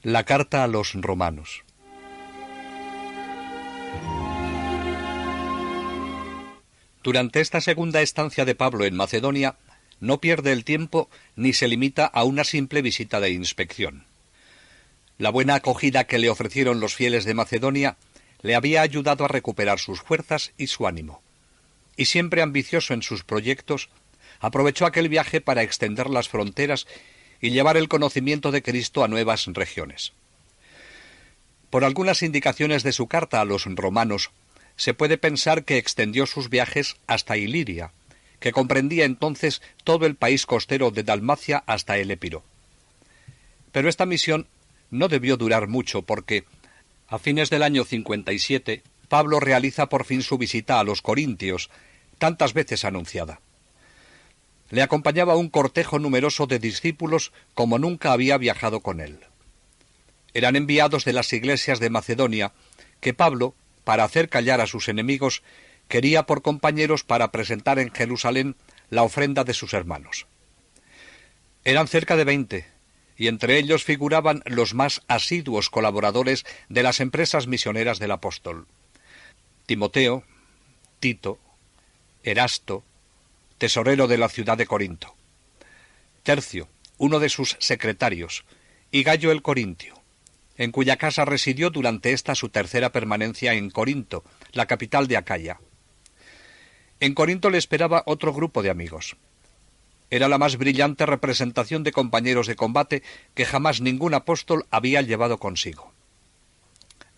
La carta a los romanos. Durante esta segunda estancia de Pablo en Macedonia, no pierde el tiempo ni se limita a una simple visita de inspección. La buena acogida que le ofrecieron los fieles de Macedonia le había ayudado a recuperar sus fuerzas y su ánimo. Y siempre ambicioso en sus proyectos, aprovechó aquel viaje para extender las fronteras y llevar el conocimiento de Cristo a nuevas regiones. Por algunas indicaciones de su carta a los romanos, se puede pensar que extendió sus viajes hasta Iliria, que comprendía entonces todo el país costero de Dalmacia hasta el Épiro. Pero esta misión no debió durar mucho porque, a fines del año 57, Pablo realiza por fin su visita a los Corintios, tantas veces anunciada. Le acompañaba un cortejo numeroso de discípulos como nunca había viajado con él. Eran enviados de las iglesias de Macedonia que Pablo, para hacer callar a sus enemigos, quería por compañeros para presentar en Jerusalén la ofrenda de sus hermanos. Eran cerca de 20, y entre ellos figuraban los más asiduos colaboradores de las empresas misioneras del apóstol: Timoteo, Tito, Erasto, tesorero de la ciudad de Corinto; Tercio, uno de sus secretarios; y Gayo el Corintio, en cuya casa residió durante esta su tercera permanencia en Corinto, la capital de Acaya. En Corinto le esperaba otro grupo de amigos. Era la más brillante representación de compañeros de combate que jamás ningún apóstol había llevado consigo.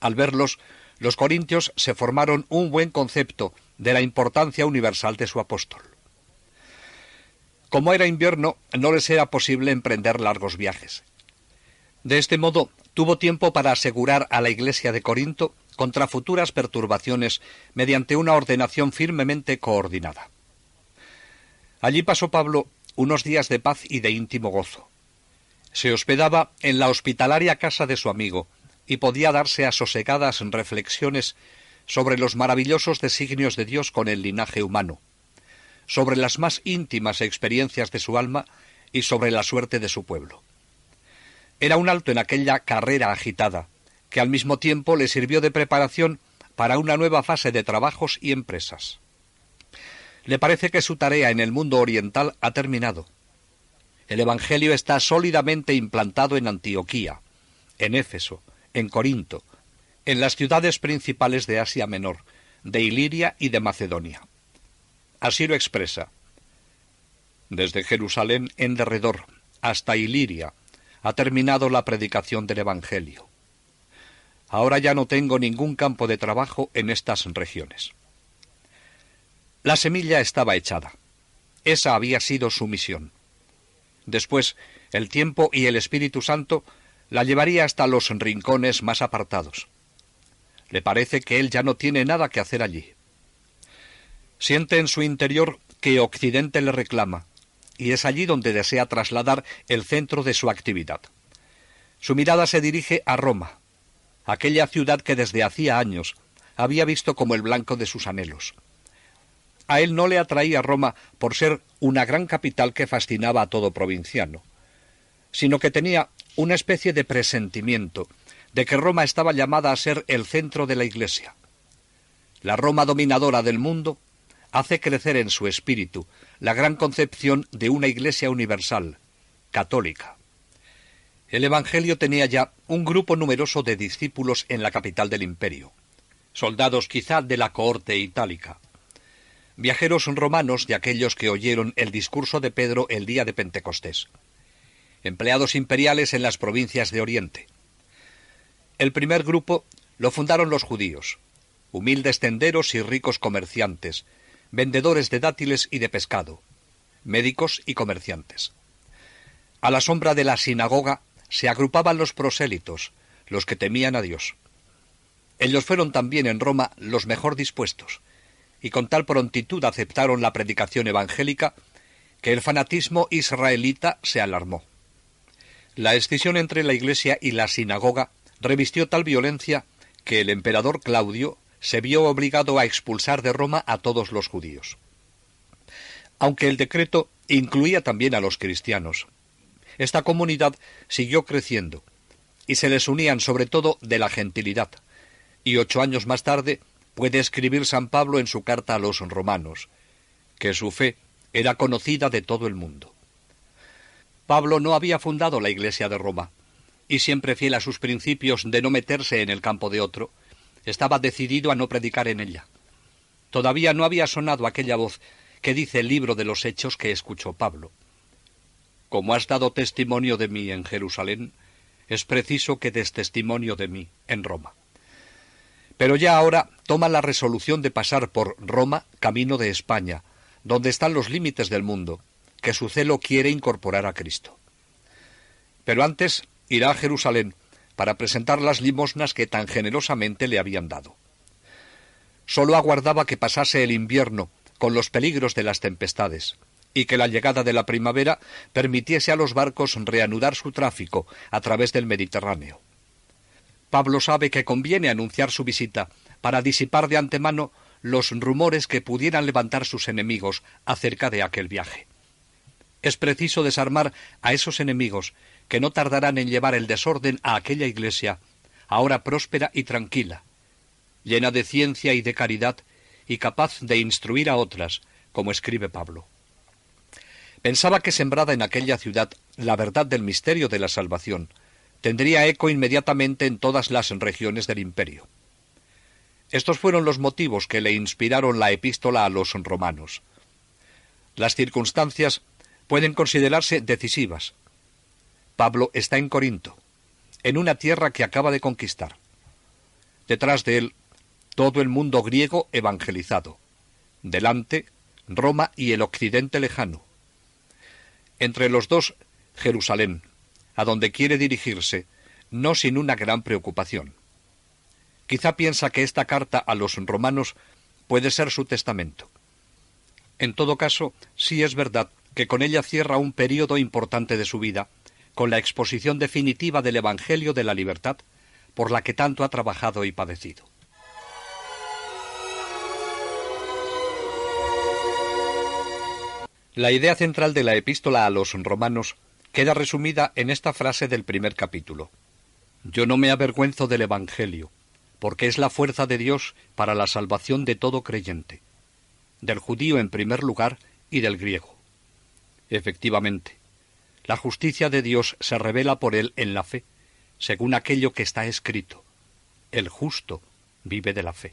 Al verlos, los corintios se formaron un buen concepto de la importancia universal de su apóstol. Como era invierno, no les era posible emprender largos viajes. De este modo, tuvo tiempo para asegurar a la iglesia de Corinto contra futuras perturbaciones mediante una ordenación firmemente coordinada. Allí pasó Pablo unos días de paz y de íntimo gozo. Se hospedaba en la hospitalaria casa de su amigo y podía darse a sosegadas reflexiones sobre los maravillosos designios de Dios con el linaje humano, sobre las más íntimas experiencias de su alma y sobre la suerte de su pueblo. Era un alto en aquella carrera agitada, que al mismo tiempo le sirvió de preparación para una nueva fase de trabajos y empresas. Le parece que su tarea en el mundo oriental ha terminado. El Evangelio está sólidamente implantado en Antioquía, en Éfeso, en Corinto, en las ciudades principales de Asia Menor, de Iliria y de Macedonia. Así lo expresa: desde Jerusalén en derredor hasta Iliria ha terminado la predicación del Evangelio. Ahora ya no tengo ningún campo de trabajo en estas regiones. La semilla estaba echada. Esa había sido su misión. Después, el tiempo y el Espíritu Santo la llevaría hasta los rincones más apartados. Le parece que él ya no tiene nada que hacer allí. Siente en su interior que Occidente le reclama, y es allí donde desea trasladar el centro de su actividad. Su mirada se dirige a Roma, aquella ciudad que desde hacía años había visto como el blanco de sus anhelos. A él no le atraía Roma por ser una gran capital que fascinaba a todo provinciano, sino que tenía una especie de presentimiento de que Roma estaba llamada a ser el centro de la Iglesia. La Roma dominadora del mundo hace crecer en su espíritu la gran concepción de una Iglesia universal, católica. El Evangelio tenía ya un grupo numeroso de discípulos en la capital del imperio, soldados quizá de la cohorte itálica, viajeros romanos de aquellos que oyeron el discurso de Pedro el día de Pentecostés, empleados imperiales en las provincias de Oriente. El primer grupo lo fundaron los judíos, humildes tenderos y ricos comerciantes, vendedores de dátiles y de pescado, médicos y comerciantes. A la sombra de la sinagoga se agrupaban los prosélitos, los que temían a Dios. Ellos fueron también en Roma los mejor dispuestos, y con tal prontitud aceptaron la predicación evangélica que el fanatismo israelita se alarmó. La escisión entre la Iglesia y la sinagoga revistió tal violencia que el emperador Claudio se vio obligado a expulsar de Roma a todos los judíos. Aunque el decreto incluía también a los cristianos, esta comunidad siguió creciendo y se les unían sobre todo de la gentilidad. Y 8 años más tarde puede escribir San Pablo en su carta a los romanos, que su fe era conocida de todo el mundo. Pablo no había fundado la Iglesia de Roma, y siempre fiel a sus principios de no meterse en el campo de otro, estaba decidido a no predicar en ella. Todavía no había sonado aquella voz que dice el libro de los Hechos que escuchó Pablo. Como has dado testimonio de mí en Jerusalén, es preciso que des testimonio de mí en Roma. Pero ya ahora toma la resolución de pasar por Roma camino de España, donde están los límites del mundo, que su celo quiere incorporar a Cristo. Pero antes irá a Jerusalén para presentar las limosnas que tan generosamente le habían dado. Sólo aguardaba que pasase el invierno con los peligros de las tempestades, y que la llegada de la primavera permitiese a los barcos reanudar su tráfico a través del Mediterráneo. Pablo sabe que conviene anunciar su visita para disipar de antemano los rumores que pudieran levantar sus enemigos acerca de aquel viaje. Es preciso desarmar a esos enemigos que no tardarán en llevar el desorden a aquella iglesia, ahora próspera y tranquila, llena de ciencia y de caridad y capaz de instruir a otras, como escribe Pablo. Pensaba que sembrada en aquella ciudad la verdad del misterio de la salvación tendría eco inmediatamente en todas las regiones del imperio. Estos fueron los motivos que le inspiraron la epístola a los romanos. Las circunstancias pueden considerarse decisivas. Pablo está en Corinto, en una tierra que acaba de conquistar. Detrás de él, todo el mundo griego evangelizado. Delante, Roma y el occidente lejano. Entre los dos, Jerusalén, a donde quiere dirigirse, no sin una gran preocupación. Quizá piensa que esta carta a los romanos puede ser su testamento. En todo caso, sí es verdad que con ella cierra un período importante de su vida, con la exposición definitiva del Evangelio de la libertad, por la que tanto ha trabajado y padecido. La idea central de la epístola a los romanos queda resumida en esta frase del primer capítulo. Yo no me avergüenzo del Evangelio, porque es la fuerza de Dios para la salvación de todo creyente, del judío en primer lugar y del griego. Efectivamente, la justicia de Dios se revela por él en la fe, según aquello que está escrito. El justo vive de la fe.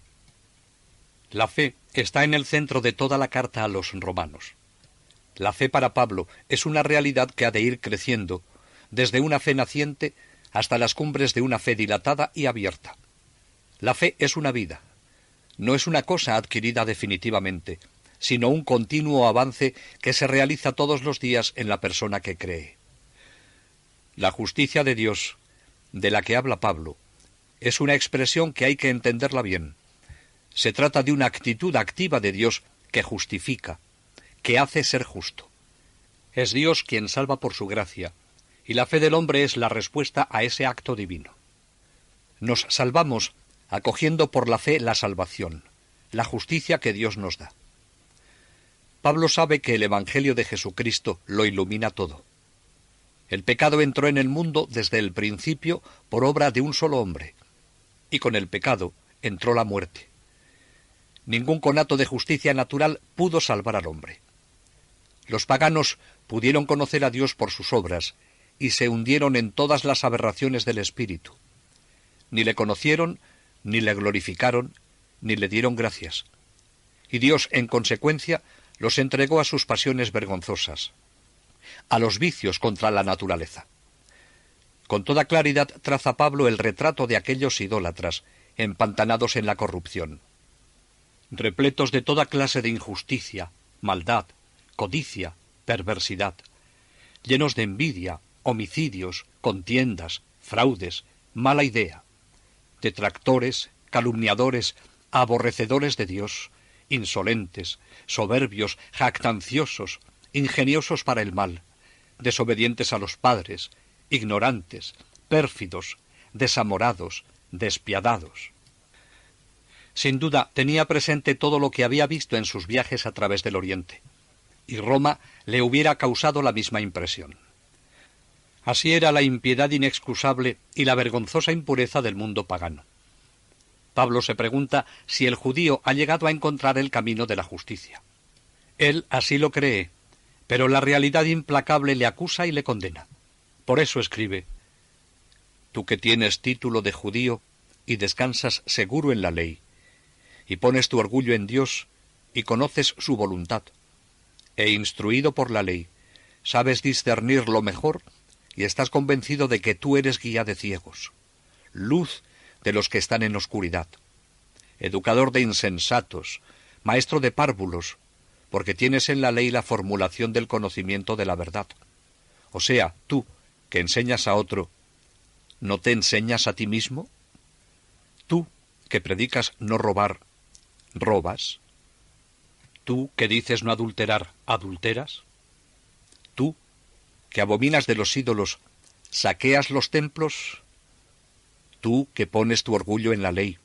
La fe está en el centro de toda la carta a los romanos. La fe para Pablo es una realidad que ha de ir creciendo, desde una fe naciente hasta las cumbres de una fe dilatada y abierta. La fe es una vida, no es una cosa adquirida definitivamente, sino un continuo avance que se realiza todos los días en la persona que cree. La justicia de Dios, de la que habla Pablo, es una expresión que hay que entenderla bien. Se trata de una actitud activa de Dios que justifica, que hace ser justo. Es Dios quien salva por su gracia, y la fe del hombre es la respuesta a ese acto divino. Nos salvamos acogiendo por la fe la salvación, la justicia que Dios nos da. Pablo sabe que el Evangelio de Jesucristo lo ilumina todo. El pecado entró en el mundo desde el principio por obra de un solo hombre, y con el pecado entró la muerte. Ningún conato de justicia natural pudo salvar al hombre. Los paganos pudieron conocer a Dios por sus obras y se hundieron en todas las aberraciones del espíritu. Ni le conocieron, ni le glorificaron, ni le dieron gracias. Y Dios, en consecuencia, los entregó a sus pasiones vergonzosas, a los vicios contra la naturaleza. Con toda claridad traza Pablo el retrato de aquellos idólatras, empantanados en la corrupción, repletos de toda clase de injusticia, maldad, codicia, perversidad, llenos de envidia, homicidios, contiendas, fraudes, mala idea, detractores, calumniadores, aborrecedores de Dios, insolentes, soberbios, jactanciosos, ingeniosos para el mal, desobedientes a los padres, ignorantes, pérfidos, desamorados, despiadados. Sin duda tenía presente todo lo que había visto en sus viajes a través del Oriente, y Roma le hubiera causado la misma impresión. Así era la impiedad inexcusable y la vergonzosa impureza del mundo pagano. Pablo se pregunta si el judío ha llegado a encontrar el camino de la justicia. Él así lo cree, pero la realidad implacable le acusa y le condena. Por eso escribe: tú que tienes título de judío y descansas seguro en la ley, y pones tu orgullo en Dios y conoces su voluntad, e instruido por la ley, sabes discernir lo mejor y estás convencido de que tú eres guía de ciegos, luz de los que están en oscuridad, educador de insensatos, maestro de párvulos, porque tienes en la ley la formulación del conocimiento de la verdad. O sea, tú, que enseñas a otro, ¿no te enseñas a ti mismo? Tú, que predicas no robar, ¿robas? Tú, que dices no adulterar, ¿adulteras? Tú, que abominas de los ídolos, ¿saqueas los templos? Tú, que pones tu orgullo en la ley,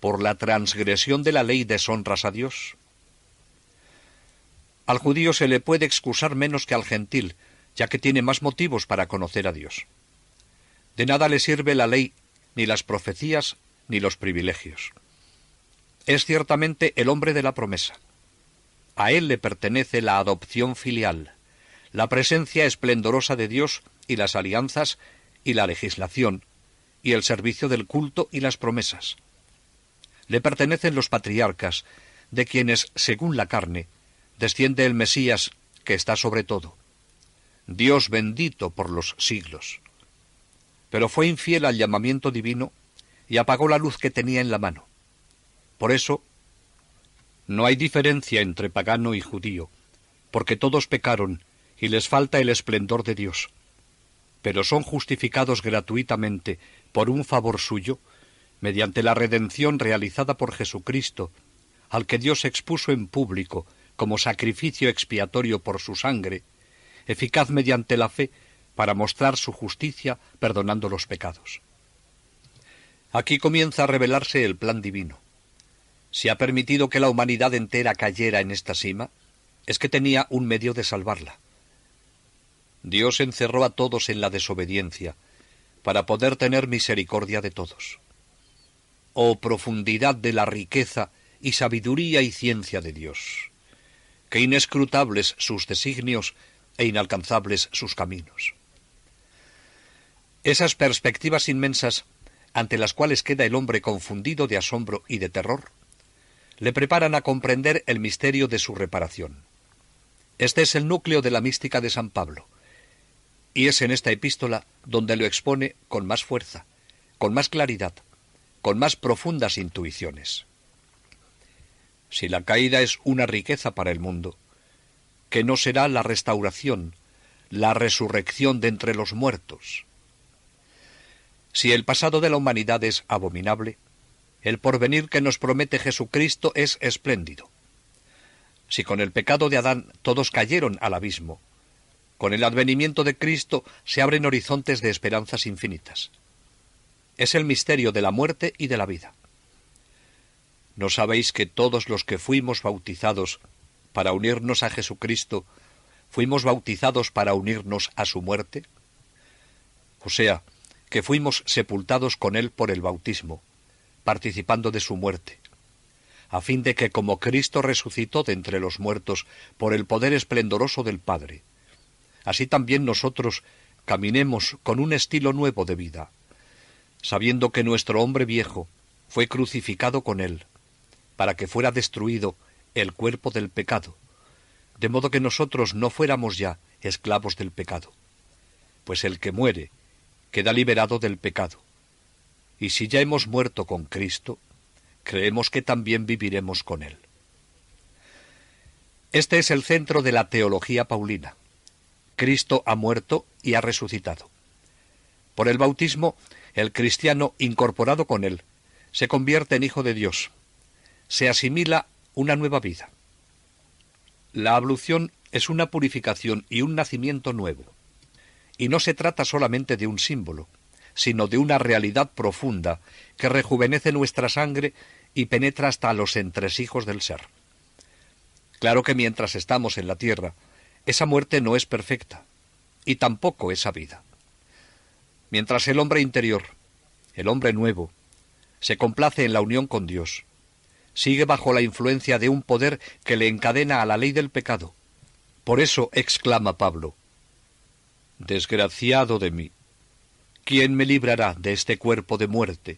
¿por la transgresión de la ley deshonras a Dios? Al judío se le puede excusar menos que al gentil, ya que tiene más motivos para conocer a Dios. De nada le sirve la ley, ni las profecías, ni los privilegios. Es ciertamente el hombre de la promesa. A él le pertenece la adopción filial, la presencia esplendorosa de Dios y las alianzas y la legislación, y el servicio del culto y las promesas. Le pertenecen los patriarcas, de quienes, según la carne, desciende el Mesías que está sobre todo, Dios bendito por los siglos. Pero fue infiel al llamamiento divino y apagó la luz que tenía en la mano. Por eso, no hay diferencia entre pagano y judío, porque todos pecaron y les falta el esplendor de Dios, pero son justificados gratuitamente por un favor suyo, mediante la redención realizada por Jesucristo, al que Dios expuso en público como sacrificio expiatorio por su sangre, eficaz mediante la fe para mostrar su justicia perdonando los pecados. Aquí comienza a revelarse el plan divino. Si ha permitido que la humanidad entera cayera en esta sima, es que tenía un medio de salvarla. Dios encerró a todos en la desobediencia, para poder tener misericordia de todos. Oh profundidad de la riqueza y sabiduría y ciencia de Dios, qué inescrutables sus designios e inalcanzables sus caminos. Esas perspectivas inmensas, ante las cuales queda el hombre confundido de asombro y de terror, le preparan a comprender el misterio de su reparación. Este es el núcleo de la mística de San Pablo, y es en esta epístola donde lo expone con más fuerza, con más claridad, con más profundas intuiciones. Si la caída es una riqueza para el mundo, ¿qué no será la restauración, la resurrección de entre los muertos? Si el pasado de la humanidad es abominable, el porvenir que nos promete Jesucristo es espléndido. Si con el pecado de Adán todos cayeron al abismo, con el advenimiento de Cristo se abren horizontes de esperanzas infinitas. Es el misterio de la muerte y de la vida. ¿No sabéis que todos los que fuimos bautizados para unirnos a Jesucristo, fuimos bautizados para unirnos a su muerte? O sea, que fuimos sepultados con él por el bautismo, participando de su muerte, a fin de que como Cristo resucitó de entre los muertos por el poder esplendoroso del Padre, así también nosotros caminemos con un estilo nuevo de vida, sabiendo que nuestro hombre viejo fue crucificado con él, para que fuera destruido el cuerpo del pecado, de modo que nosotros no fuéramos ya esclavos del pecado, pues el que muere queda liberado del pecado. Y si ya hemos muerto con Cristo, creemos que también viviremos con él. Este es el centro de la teología paulina. Cristo ha muerto y ha resucitado. Por el bautismo, el cristiano incorporado con él se convierte en hijo de Dios, se asimila una nueva vida. La ablución es una purificación y un nacimiento nuevo, y no se trata solamente de un símbolo, sino de una realidad profunda que rejuvenece nuestra sangre y penetra hasta los entresijos del ser. Claro que mientras estamos en la tierra, esa muerte no es perfecta, y tampoco esa vida. Mientras el hombre interior, el hombre nuevo, se complace en la unión con Dios, sigue bajo la influencia de un poder que le encadena a la ley del pecado. Por eso exclama Pablo: «Desgraciado de mí, ¿quién me librará de este cuerpo de muerte?»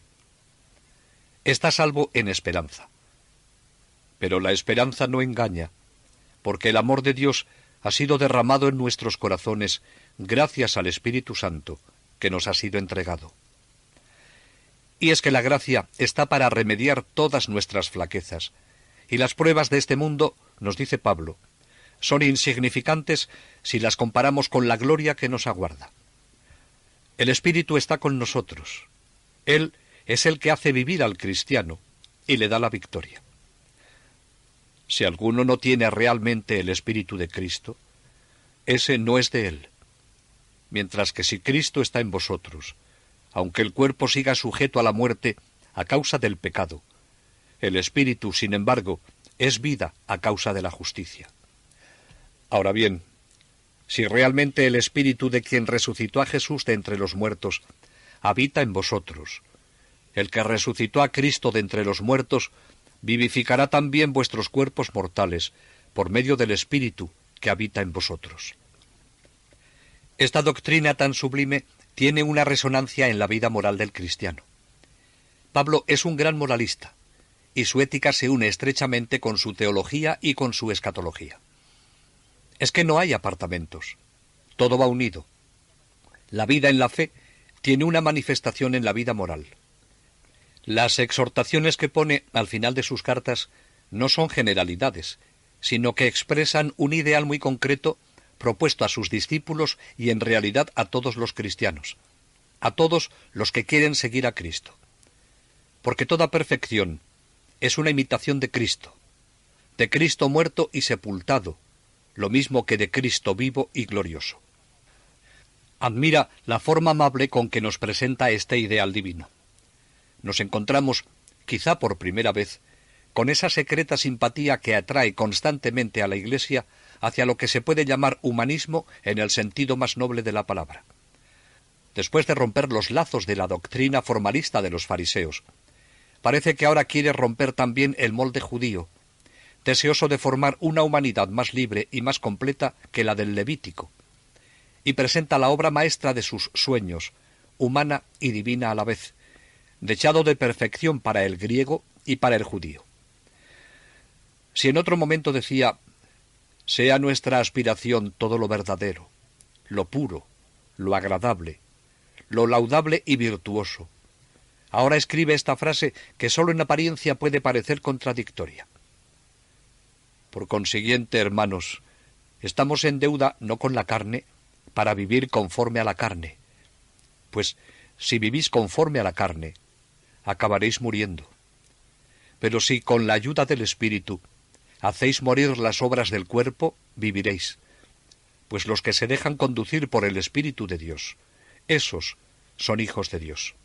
Está salvo en esperanza. Pero la esperanza no engaña, porque el amor de Dios ha sido derramado en nuestros corazones gracias al Espíritu Santo que nos ha sido entregado. Y es que la gracia está para remediar todas nuestras flaquezas, y las pruebas de este mundo, nos dice Pablo, son insignificantes si las comparamos con la gloria que nos aguarda. El Espíritu está con nosotros. Él es el que hace vivir al cristiano y le da la victoria. Si alguno no tiene realmente el Espíritu de Cristo, ese no es de él. Mientras que si Cristo está en vosotros, aunque el cuerpo siga sujeto a la muerte a causa del pecado, el Espíritu, sin embargo, es vida a causa de la justicia. Ahora bien, si realmente el Espíritu de quien resucitó a Jesús de entre los muertos habita en vosotros, el que resucitó a Cristo de entre los muertos vivificará también vuestros cuerpos mortales por medio del Espíritu que habita en vosotros. Esta doctrina tan sublime tiene una resonancia en la vida moral del cristiano. Pablo es un gran moralista, y su ética se une estrechamente con su teología y con su escatología. Es que no hay apartamentos, todo va unido. La vida en la fe tiene una manifestación en la vida moral. Las exhortaciones que pone al final de sus cartas no son generalidades, sino que expresan un ideal muy concreto propuesto a sus discípulos y en realidad a todos los cristianos, a todos los que quieren seguir a Cristo. Porque toda perfección es una imitación de Cristo muerto y sepultado, lo mismo que de Cristo vivo y glorioso. Admira la forma amable con que nos presenta este ideal divino. Nos encontramos, quizá por primera vez, con esa secreta simpatía que atrae constantemente a la Iglesia hacia lo que se puede llamar humanismo en el sentido más noble de la palabra. Después de romper los lazos de la doctrina formalista de los fariseos, parece que ahora quiere romper también el molde judío, deseoso de formar una humanidad más libre y más completa que la del Levítico, y presenta la obra maestra de sus sueños, humana y divina a la vez, dechado de perfección para el griego y para el judío. Si en otro momento decía: «Sea nuestra aspiración todo lo verdadero, lo puro, lo agradable, lo laudable y virtuoso», ahora escribe esta frase que sólo en apariencia puede parecer contradictoria. Por consiguiente, hermanos, estamos en deuda no con la carne, para vivir conforme a la carne. Pues si vivís conforme a la carne, acabaréis muriendo. Pero si con la ayuda del Espíritu hacéis morir las obras del cuerpo, viviréis. Pues los que se dejan conducir por el Espíritu de Dios, esos son hijos de Dios.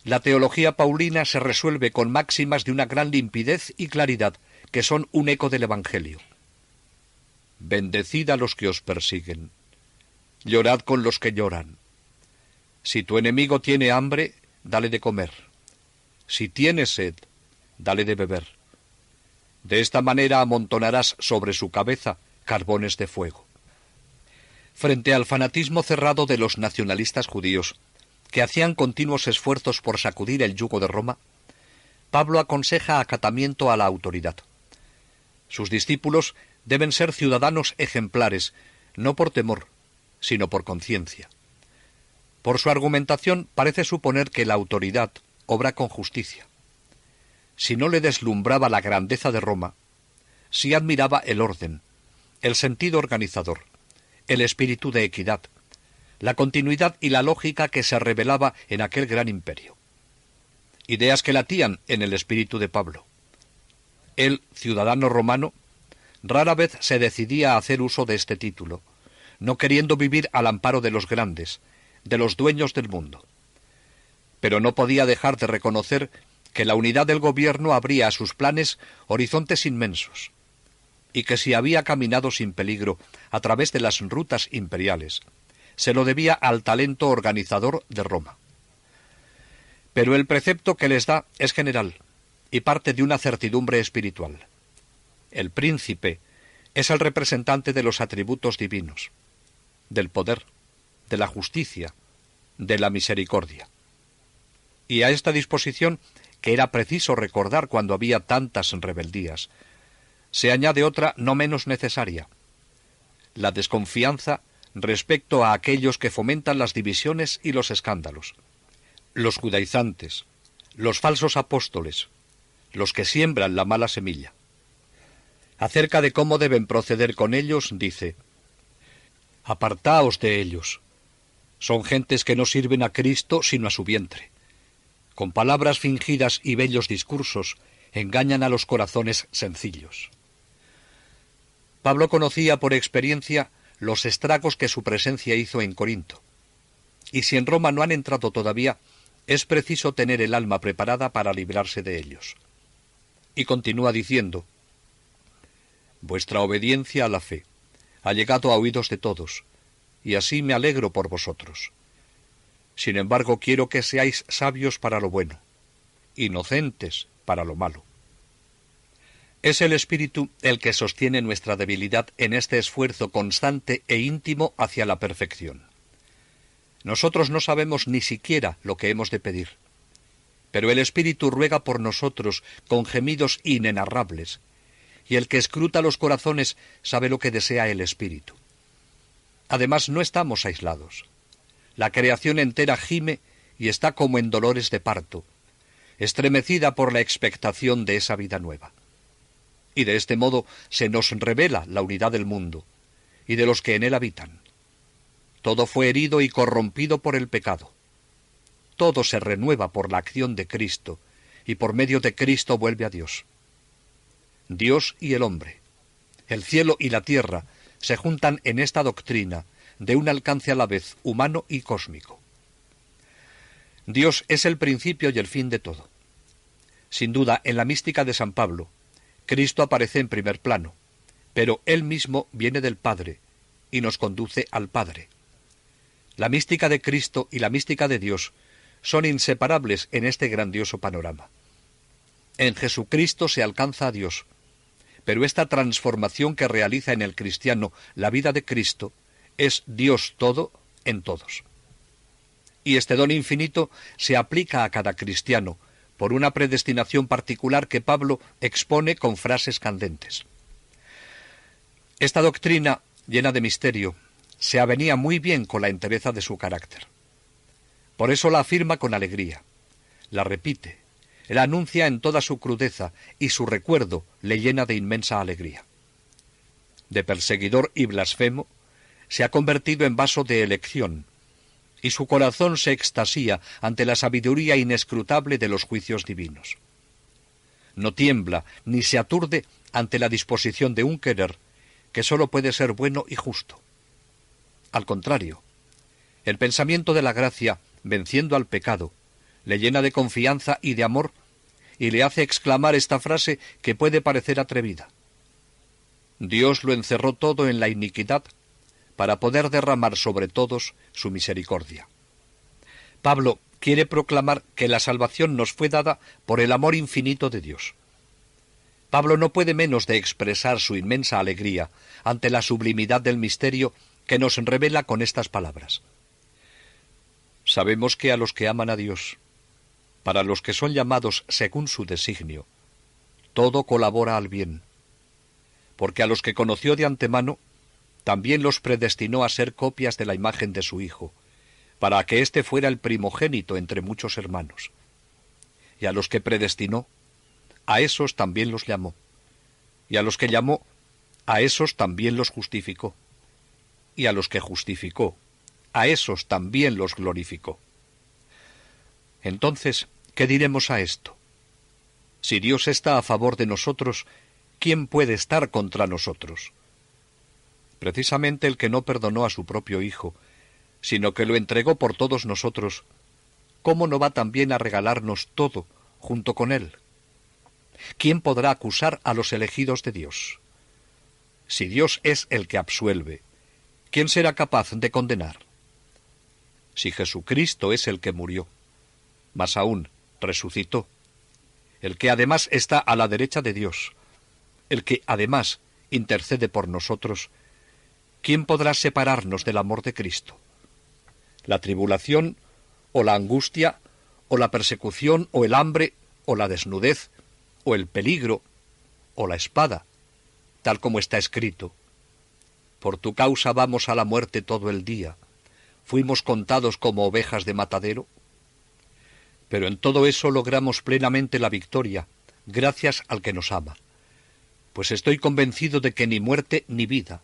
La teología paulina se resuelve con máximas de una gran limpidez y claridad, que son un eco del Evangelio. Bendecid a los que os persiguen, llorad con los que lloran. Si tu enemigo tiene hambre, dale de comer. Si tiene sed, dale de beber. De esta manera amontonarás sobre su cabeza carbones de fuego. Frente al fanatismo cerrado de los nacionalistas judíos, que hacían continuos esfuerzos por sacudir el yugo de Roma, Pablo aconseja acatamiento a la autoridad. Sus discípulos deben ser ciudadanos ejemplares, no por temor, sino por conciencia. Por su argumentación parece suponer que la autoridad obra con justicia. Si no le deslumbraba la grandeza de Roma, sí admiraba el orden, el sentido organizador, el espíritu de equidad, la continuidad y la lógica que se revelaba en aquel gran imperio. Ideas que latían en el espíritu de Pablo. Él, ciudadano romano, rara vez se decidía a hacer uso de este título, no queriendo vivir al amparo de los grandes, de los dueños del mundo. Pero no podía dejar de reconocer que la unidad del gobierno abría a sus planes horizontes inmensos, y que si había caminado sin peligro a través de las rutas imperiales, se lo debía al talento organizador de Roma. Pero el precepto que les da es general y parte de una certidumbre espiritual. El príncipe es el representante de los atributos divinos, del poder, de la justicia, de la misericordia. Y a esta disposición, que era preciso recordar cuando había tantas rebeldías, se añade otra no menos necesaria: la desconfianza respecto a aquellos que fomentan las divisiones y los escándalos, los judaizantes, los falsos apóstoles, los que siembran la mala semilla. Acerca de cómo deben proceder con ellos, dice: «Apartaos de ellos. Son gentes que no sirven a Cristo sino a su vientre. Con palabras fingidas y bellos discursos engañan a los corazones sencillos». Pablo conocía por experiencia los estragos que su presencia hizo en Corinto. Y si en Roma no han entrado todavía, es preciso tener el alma preparada para librarse de ellos. Y continúa diciendo: «Vuestra obediencia a la fe ha llegado a oídos de todos, y así me alegro por vosotros. Sin embargo, quiero que seáis sabios para lo bueno, inocentes para lo malo». Es el Espíritu el que sostiene nuestra debilidad en este esfuerzo constante e íntimo hacia la perfección. Nosotros no sabemos ni siquiera lo que hemos de pedir, pero el Espíritu ruega por nosotros con gemidos inenarrables, y el que escruta los corazones sabe lo que desea el Espíritu. Además, no estamos aislados. La creación entera gime y está como en dolores de parto, estremecida por la expectación de esa vida nueva. Y de este modo se nos revela la unidad del mundo y de los que en él habitan. Todo fue herido y corrompido por el pecado. Todo se renueva por la acción de Cristo, y por medio de Cristo vuelve a Dios. Dios y el hombre, el cielo y la tierra, se juntan en esta doctrina de un alcance a la vez humano y cósmico. Dios es el principio y el fin de todo. Sin duda, en la mística de San Pablo, Cristo aparece en primer plano, pero Él mismo viene del Padre y nos conduce al Padre. La mística de Cristo y la mística de Dios son inseparables en este grandioso panorama. En Jesucristo se alcanza a Dios, pero esta transformación que realiza en el cristiano la vida de Cristo es Dios todo en todos. Y este don infinito se aplica a cada cristiano por una predestinación particular que Pablo expone con frases candentes. Esta doctrina, llena de misterio, se avenía muy bien con la entereza de su carácter. Por eso la afirma con alegría, la repite, la anuncia en toda su crudeza, y su recuerdo le llena de inmensa alegría. De perseguidor y blasfemo, se ha convertido en vaso de elección, y su corazón se extasía ante la sabiduría inescrutable de los juicios divinos. No tiembla ni se aturde ante la disposición de un querer que sólo puede ser bueno y justo. Al contrario, el pensamiento de la gracia, venciendo al pecado, le llena de confianza y de amor, y le hace exclamar esta frase que puede parecer atrevida: «Dios lo encerró todo en la iniquidad para poder derramar sobre todos su misericordia». Pablo quiere proclamar que la salvación nos fue dada por el amor infinito de Dios. Pablo no puede menos de expresar su inmensa alegría ante la sublimidad del misterio que nos revela con estas palabras: «Sabemos que a los que aman a Dios, para los que son llamados según su designio, todo colabora al bien, porque a los que conoció de antemano, también los predestinó a ser copias de la imagen de su Hijo, para que éste fuera el primogénito entre muchos hermanos. Y a los que predestinó, a esos también los llamó, y a los que llamó, a esos también los justificó, y a los que justificó, a esos también los glorificó». Entonces, ¿qué diremos a esto? Si Dios está a favor de nosotros, ¿quién puede estar contra nosotros? Precisamente el que no perdonó a su propio Hijo, sino que lo entregó por todos nosotros, ¿cómo no va también a regalarnos todo junto con Él? ¿Quién podrá acusar a los elegidos de Dios? Si Dios es el que absuelve, ¿quién será capaz de condenar? si Jesucristo es el que murió, más aún, resucitó, el que además está a la derecha de Dios, el que además intercede por nosotros, ¿quién podrá separarnos del amor de Cristo? ¿La tribulación, o la angustia, o la persecución, o el hambre, o la desnudez, o el peligro, o la espada, tal como está escrito? Por tu causa vamos a la muerte todo el día, fuimos contados como ovejas de matadero. Pero en todo eso logramos plenamente la victoria, gracias al que nos ama. Pues estoy convencido de que ni muerte ni vida,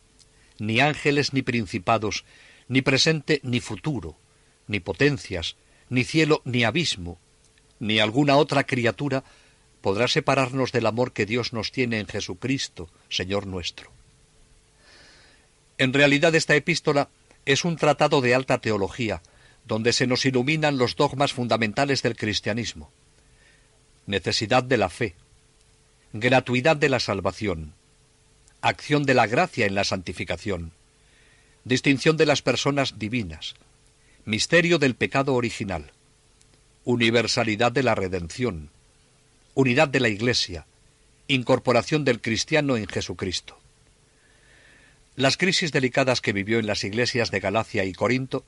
ni ángeles ni principados, ni presente ni futuro, ni potencias, ni cielo ni abismo, ni alguna otra criatura podrá separarnos del amor que Dios nos tiene en Jesucristo, Señor nuestro. En realidad esta epístola es un tratado de alta teología, donde se nos iluminan los dogmas fundamentales del cristianismo: necesidad de la fe, gratuidad de la salvación, acción de la gracia en la santificación, distinción de las personas divinas, misterio del pecado original, universalidad de la redención, unidad de la Iglesia, incorporación del cristiano en Jesucristo. Las crisis delicadas que vivió en las iglesias de Galacia y Corinto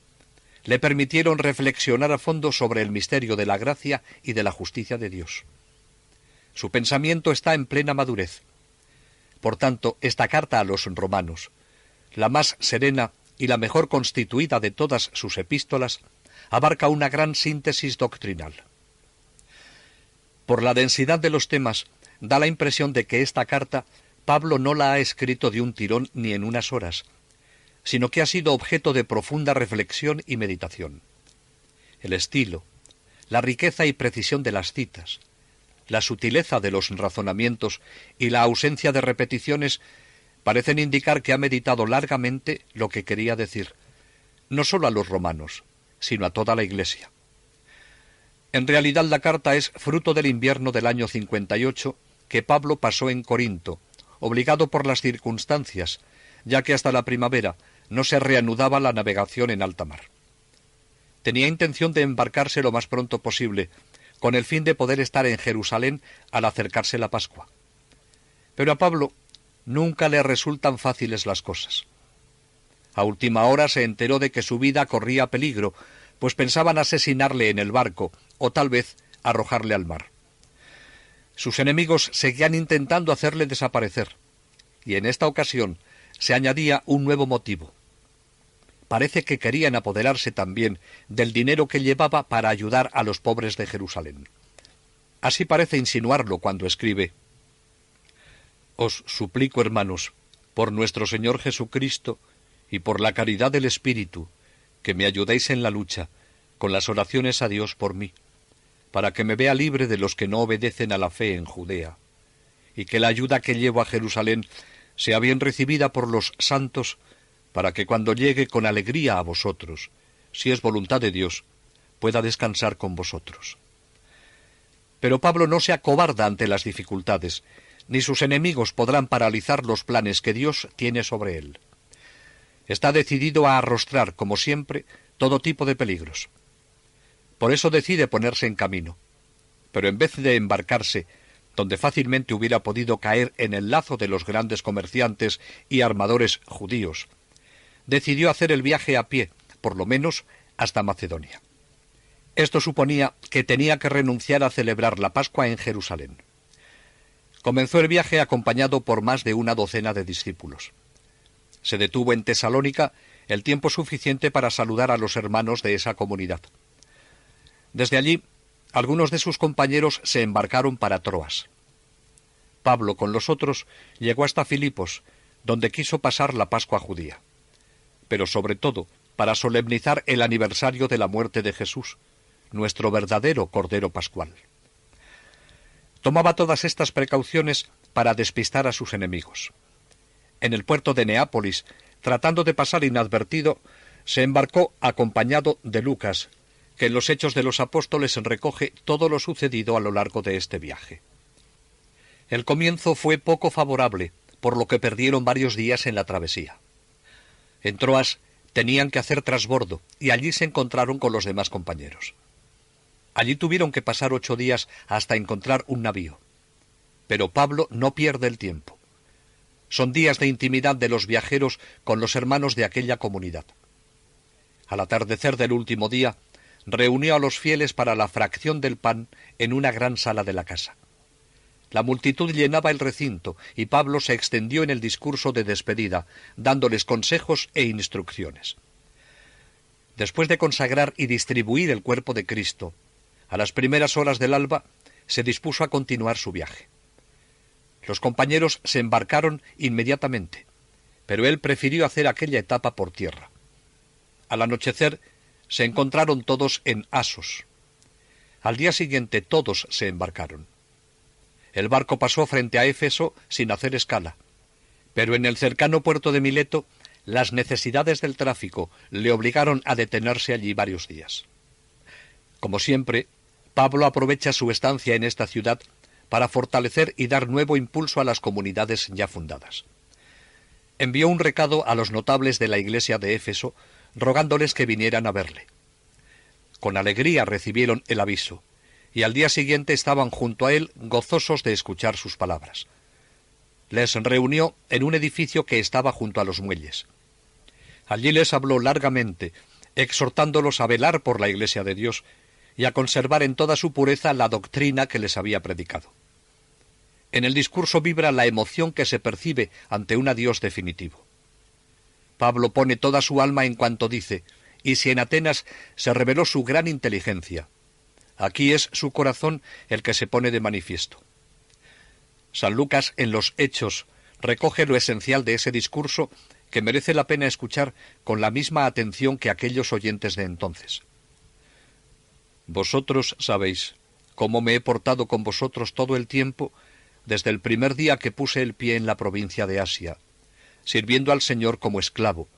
le permitieron reflexionar a fondo sobre el misterio de la gracia y de la justicia de Dios. Su pensamiento está en plena madurez. Por tanto, esta carta a los romanos, la más serena y la mejor constituida de todas sus epístolas, abarca una gran síntesis doctrinal. Por la densidad de los temas, da la impresión de que esta carta Pablo no la ha escrito de un tirón ni en unas horas, sino que ha sido objeto de profunda reflexión y meditación. El estilo, la riqueza y precisión de las citas, la sutileza de los razonamientos y la ausencia de repeticiones parecen indicar que ha meditado largamente lo que quería decir, no solo a los romanos, sino a toda la Iglesia. En realidad la carta es fruto del invierno del año 58 que Pablo pasó en Corinto, obligado por las circunstancias, ya que hasta la primavera no se reanudaba la navegación en alta mar. Tenía intención de embarcarse lo más pronto posible, con el fin de poder estar en Jerusalén al acercarse la Pascua. Pero a Pablo nunca le resultan fáciles las cosas. A última hora se enteró de que su vida corría peligro, pues pensaban asesinarle en el barco, o tal vez arrojarle al mar. Sus enemigos seguían intentando hacerle desaparecer, y en esta ocasión se añadía un nuevo motivo. Parece que querían apoderarse también del dinero que llevaba para ayudar a los pobres de Jerusalén. Así parece insinuarlo cuando escribe: «Os suplico, hermanos, por nuestro Señor Jesucristo y por la caridad del Espíritu, que me ayudéis en la lucha, con las oraciones a Dios por mí, para que me vea libre de los que no obedecen a la fe en Judea, y que la ayuda que llevo a Jerusalén sea bien recibida por los santos, para que cuando llegue con alegría a vosotros, si es voluntad de Dios, pueda descansar con vosotros». Pero Pablo no se acobarda ante las dificultades, ni sus enemigos podrán paralizar los planes que Dios tiene sobre él. Está decidido a arrostrar, como siempre, todo tipo de peligros. Por eso decide ponerse en camino. Pero en vez de embarcarse, donde fácilmente hubiera podido caer en el lazo de los grandes comerciantes y armadores judíos, decidió hacer el viaje a pie, por lo menos hasta Macedonia. Esto suponía que tenía que renunciar a celebrar la Pascua en Jerusalén. Comenzó el viaje acompañado por más de una docena de discípulos. Se detuvo en Tesalónica el tiempo suficiente para saludar a los hermanos de esa comunidad. Desde allí, algunos de sus compañeros se embarcaron para Troas. Pablo, con los otros, llegó hasta Filipos, donde quiso pasar la Pascua judía, pero sobre todo para solemnizar el aniversario de la muerte de Jesús, nuestro verdadero Cordero Pascual. Tomaba todas estas precauciones para despistar a sus enemigos. En el puerto de Neápolis, tratando de pasar inadvertido, se embarcó acompañado de Lucas, que en los Hechos de los Apóstoles recoge todo lo sucedido a lo largo de este viaje. El comienzo fue poco favorable, por lo que perdieron varios días en la travesía. En Troas, Tenían que hacer trasbordo, y allí se encontraron con los demás compañeros. Allí tuvieron que pasar 8 días hasta encontrar un navío. Pero Pablo no pierde el tiempo. Son días de intimidad de los viajeros con los hermanos de aquella comunidad. Al atardecer del último día, reunió a los fieles para la fracción del pan en una gran sala de la casa. La multitud llenaba el recinto y Pablo se extendió en el discurso de despedida, dándoles consejos e instrucciones. Después de consagrar y distribuir el cuerpo de Cristo, a las primeras horas del alba se dispuso a continuar su viaje. Los compañeros se embarcaron inmediatamente, pero él prefirió hacer aquella etapa por tierra. Al anochecer se encontraron todos en Asos. Al día siguiente todos se embarcaron. El barco pasó frente a Éfeso sin hacer escala, pero en el cercano puerto de Mileto las necesidades del tráfico le obligaron a detenerse allí varios días. Como siempre, Pablo aprovecha su estancia en esta ciudad para fortalecer y dar nuevo impulso a las comunidades ya fundadas. Envió un recado a los notables de la iglesia de Éfeso, rogándoles que vinieran a verle. Con alegría recibieron el aviso, y al día siguiente estaban junto a él gozosos de escuchar sus palabras. Les reunió en un edificio que estaba junto a los muelles. Allí les habló largamente, exhortándolos a velar por la iglesia de Dios y a conservar en toda su pureza la doctrina que les había predicado. En el discurso vibra la emoción que se percibe ante un adiós definitivo. Pablo pone toda su alma en cuanto dice, y si en Atenas se reveló su gran inteligencia, aquí es su corazón el que se pone de manifiesto. San Lucas en los Hechos recoge lo esencial de ese discurso que merece la pena escuchar con la misma atención que aquellos oyentes de entonces. Vosotros sabéis cómo me he portado con vosotros todo el tiempo desde el primer día que puse el pie en la provincia de Asia, sirviendo al Señor como esclavo,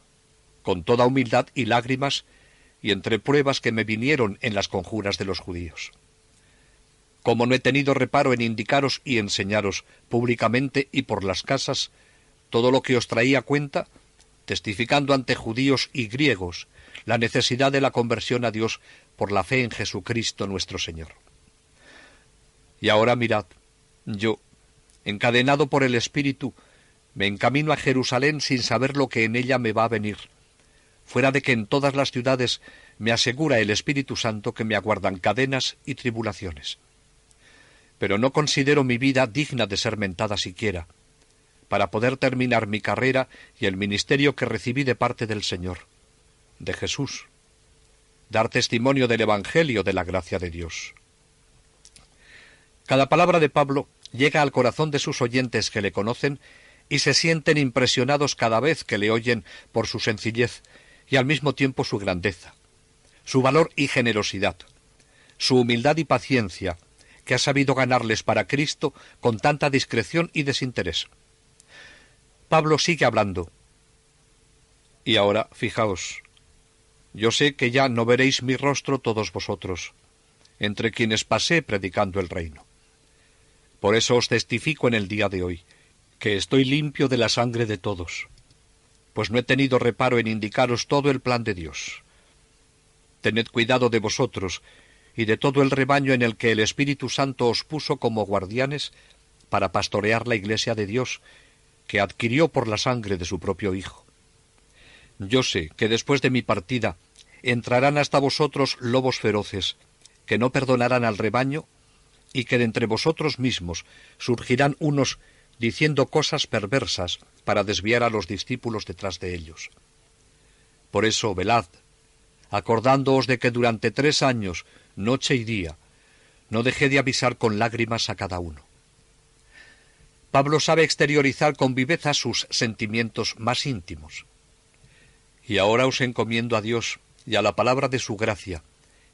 con toda humildad y lágrimas, y entre pruebas que me vinieron en las conjuras de los judíos. Como no he tenido reparo en indicaros y enseñaros públicamente y por las casas todo lo que os traía cuenta, testificando ante judíos y griegos la necesidad de la conversión a Dios por la fe en Jesucristo nuestro Señor. Y ahora mirad, yo, encadenado por el Espíritu, me encamino a Jerusalén sin saber lo que en ella me va a venir, fuera de que en todas las ciudades me asegura el Espíritu Santo que me aguardan cadenas y tribulaciones. Pero no considero mi vida digna de ser mentada siquiera, para poder terminar mi carrera y el ministerio que recibí de parte del Señor, de Jesús, dar testimonio del Evangelio de la gracia de Dios. Cada palabra de Pablo llega al corazón de sus oyentes que le conocen y se sienten impresionados cada vez que le oyen por su sencillez y al mismo tiempo su grandeza, su valor y generosidad, su humildad y paciencia, que ha sabido ganarles para Cristo con tanta discreción y desinterés. Pablo sigue hablando. Y ahora, fijaos, yo sé que ya no veréis mi rostro todos vosotros, entre quienes pasé predicando el reino. Por eso os testifico en el día de hoy, que estoy limpio de la sangre de todos, pues no he tenido reparo en indicaros todo el plan de Dios. Tened cuidado de vosotros y de todo el rebaño en el que el Espíritu Santo os puso como guardianes para pastorear la iglesia de Dios, que adquirió por la sangre de su propio Hijo. Yo sé que después de mi partida entrarán hasta vosotros lobos feroces, que no perdonarán al rebaño, y que de entre vosotros mismos surgirán unos diciendo cosas perversas para desviar a los discípulos detrás de ellos. Por eso velad, acordándoos de que durante 3 años, noche y día, no dejé de avisar con lágrimas a cada uno. Pablo sabe exteriorizar con viveza sus sentimientos más íntimos. Y ahora os encomiendo a Dios y a la palabra de su gracia,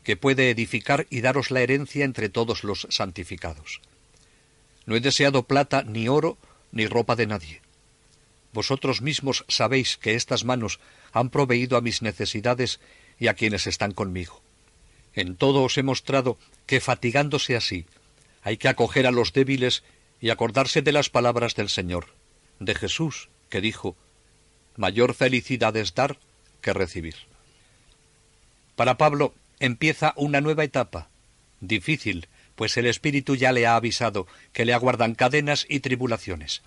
que puede edificar y daros la herencia entre todos los santificados. No he deseado plata, ni oro, ni ropa de nadie. Vosotros mismos sabéis que estas manos han proveído a mis necesidades y a quienes están conmigo. En todo os he mostrado que, fatigándose así, hay que acoger a los débiles y acordarse de las palabras del Señor, de Jesús, que dijo: «Mayor felicidad es dar que recibir. Para Pablo empieza una nueva etapa, difícil, pues el Espíritu ya le ha avisado que le aguardan cadenas y tribulaciones.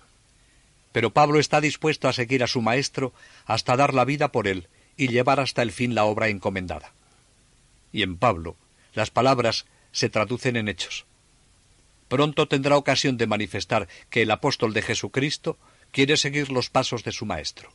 Pero Pablo está dispuesto a seguir a su Maestro hasta dar la vida por él y llevar hasta el fin la obra encomendada. Y en Pablo, las palabras se traducen en hechos. Pronto tendrá ocasión de manifestar que el apóstol de Jesucristo quiere seguir los pasos de su Maestro.